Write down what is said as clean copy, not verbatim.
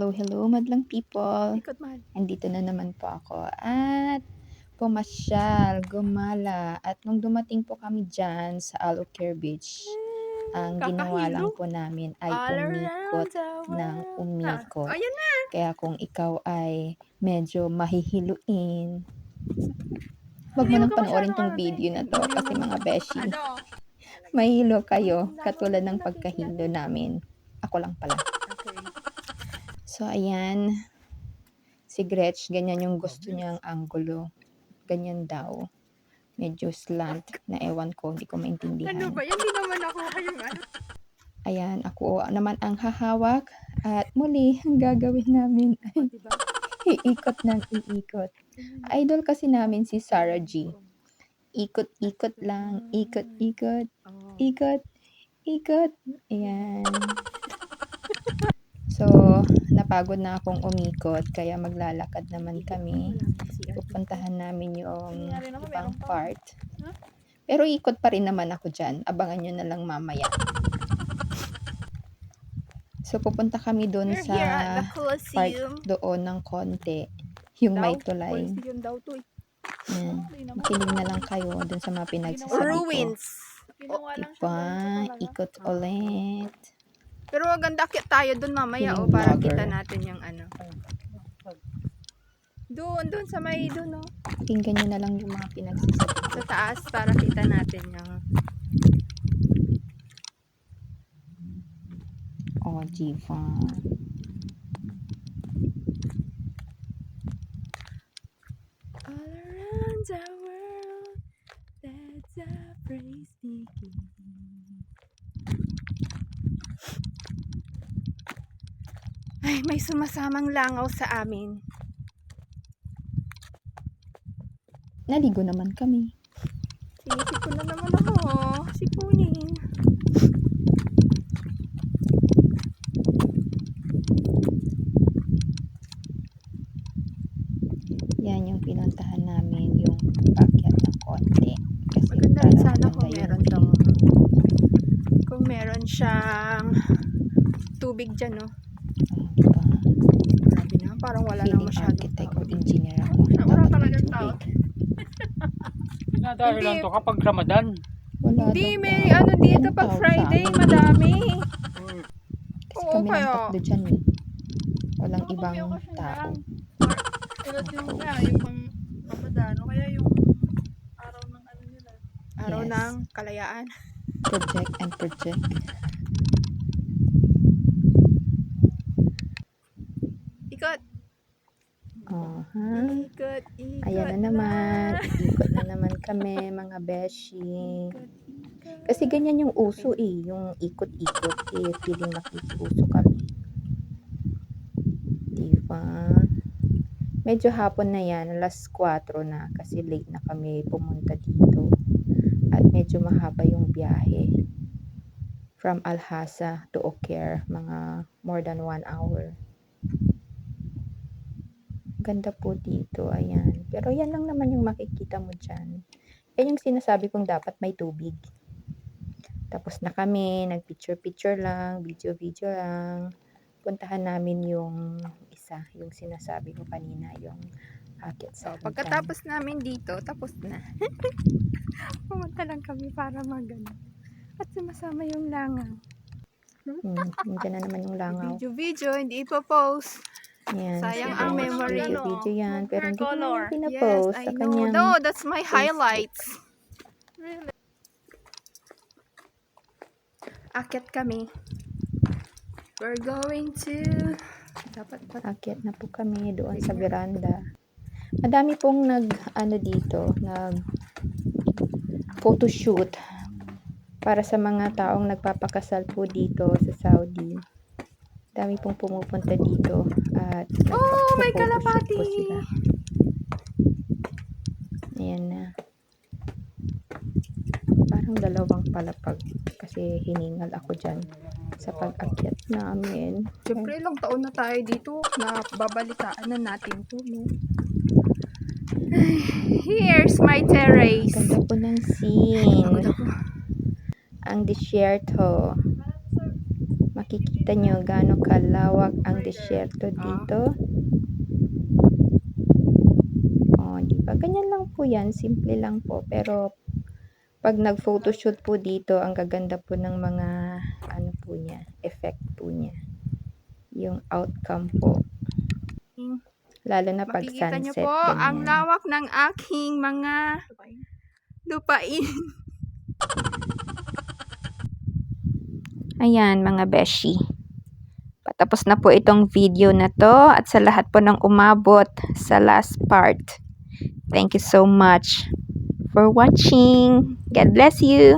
Hello, hello madlang people. Ikot mahal. Andito na naman po ako at pumasyal, gumala at nung dumating po kami dyan sa Alocare Beach, ang ginawa lang Kakahilo. po namin ay All umikot around the ng world. umikot. Ayan na. Kaya kung ikaw ay medyo mahihiluin, wag mo Hindi, wag nang ka panoorin masyadong tong video na to kasi mga beshi, mahilo kayo katulad ng pagkahilo namin. Ako lang pala. Okay. So ayan, si Gretch, ganyan yung gusto niyang anggulo. Ganyan daw. Medyo slant na ewan ko, hindi ko maintindihan. Ano ba yan? Hindi naman ako kayong ano. Ayan, ako naman ang hahawak. At muli, ang gagawin namin ay Diba? iikot ng iikot. Idol kasi namin si Sarah G. Ikot-ikot lang, ikot-ikot, ikot, ikot. Ayan. So, napagod na akong umikot, kaya maglalakad naman kami. Pupuntahan namin yung ibang part. Pero ikot pa rin naman ako dyan. Abangan nyo na lang mamaya. So, pupunta kami doon We're sa here at the part Colosseum. doon ng konti. Yung may tulay. Colosseum daw to eh. Yan. Makinig na lang kayo doon sa mga pinagsasabi ko. Ruins. Diba? Ikot ulit. Pero maganda akit tayo dun mamaya Feeling para vlogger. kita natin yung ano. Doon sa may doon oh. Pakinggan nyo na lang yung mga pinagsasabi ko. Sa taas para kita natin yung Oh, diva. all around the world. That's a praise making. Ay, may sumasamang langaw sa amin. Naligo naman kami. Sinisipon na naman ako. Sipunin. Yan yung pinuntahan namin, yung paakyat ng konti. Kasi Maganda rin sana maganda kung yung meron view. tong kung meron siyang tubig dyan, no? Oh, diba? Grabe na, parang wala nang Feeling masyadong architect tao. or engineer ako. Wala Dapat may talagang tao. tubig. Dahil Hindi. lang to kapag Ramadan. Wala Hindi, daw may tao. ano dito Walang pag tao sa Friday, amin. madami. Kasi Oo, kami lang kaya. tatlo dyan eh. Walang ibang tao. Tulad yung kaya yung pang Ramadan o kaya yung araw ng ano nila. Araw Yes. ng kalayaan. Project and project. Ikot. Ikot, ikot. Ayan na naman. Ikot na naman kami, mga beshi. Kasi ganyan yung uso eh. Yung ikot-ikot eh. Feeling makikiuso kami. Diba? Medyo hapon na yan. Alas 4 na. Kasi late na kami pumunta dito. At medyo mahaba yung biyahe. From Alhasa to Ocare. Mga more than 1 hour. Ganda po dito. Ayan. Pero yan lang naman yung makikita mo dyan. Yan yung sinasabi kong dapat may tubig. Tapos na kami, nag-picture-picture lang, video-video lang. Puntahan namin yung isa, yung sinasabi ko kanina, yung akit sa hagdan. Pagkatapos namin dito, tapos na. Pumunta lang kami para magano. At sumasama yung langaw. Nandiyan na naman yung langaw. Video, hindi ipopost. Yan, Sayang si ang Gretch, memory. video yan. Pero hindi ko color. naman pinapost Yes, sa I know. kanyang No, that's my highlights. Really? Akyat kami. We're going to... Dapat pa... Akyat na po kami doon sa veranda. Madami pong dito, photoshoot para sa mga taong nagpapakasal po dito sa Saudi. Dami pong pumupunta dito at Oh, may nagpo-photoshoot kalapati! po sila. Ayan na. Parang dalawang palapag kasi hiningal ako dyan sa pag-akyat namin. Siyempre, ilang taon na tayo dito na babalitaan na natin to, no? Here's my terrace. Ganda po ng scene. Ang disyerto. Makikita nyo gaano kalawak ang disyerto dito. Oh, di ba? Ganyan lang po yan. Simple lang po. Pero, pag nag-photoshoot po dito, ang gaganda po ng mga, ano po niya, effect po niya. Yung outcome po. Lalo na pag Makikita niyo sunset, po ang ganyan. lawak ng aking mga lupain. Ayan, mga beshi. Patapos na po itong video na to at sa lahat po ng umabot sa last part. Thank you so much for watching. God bless you.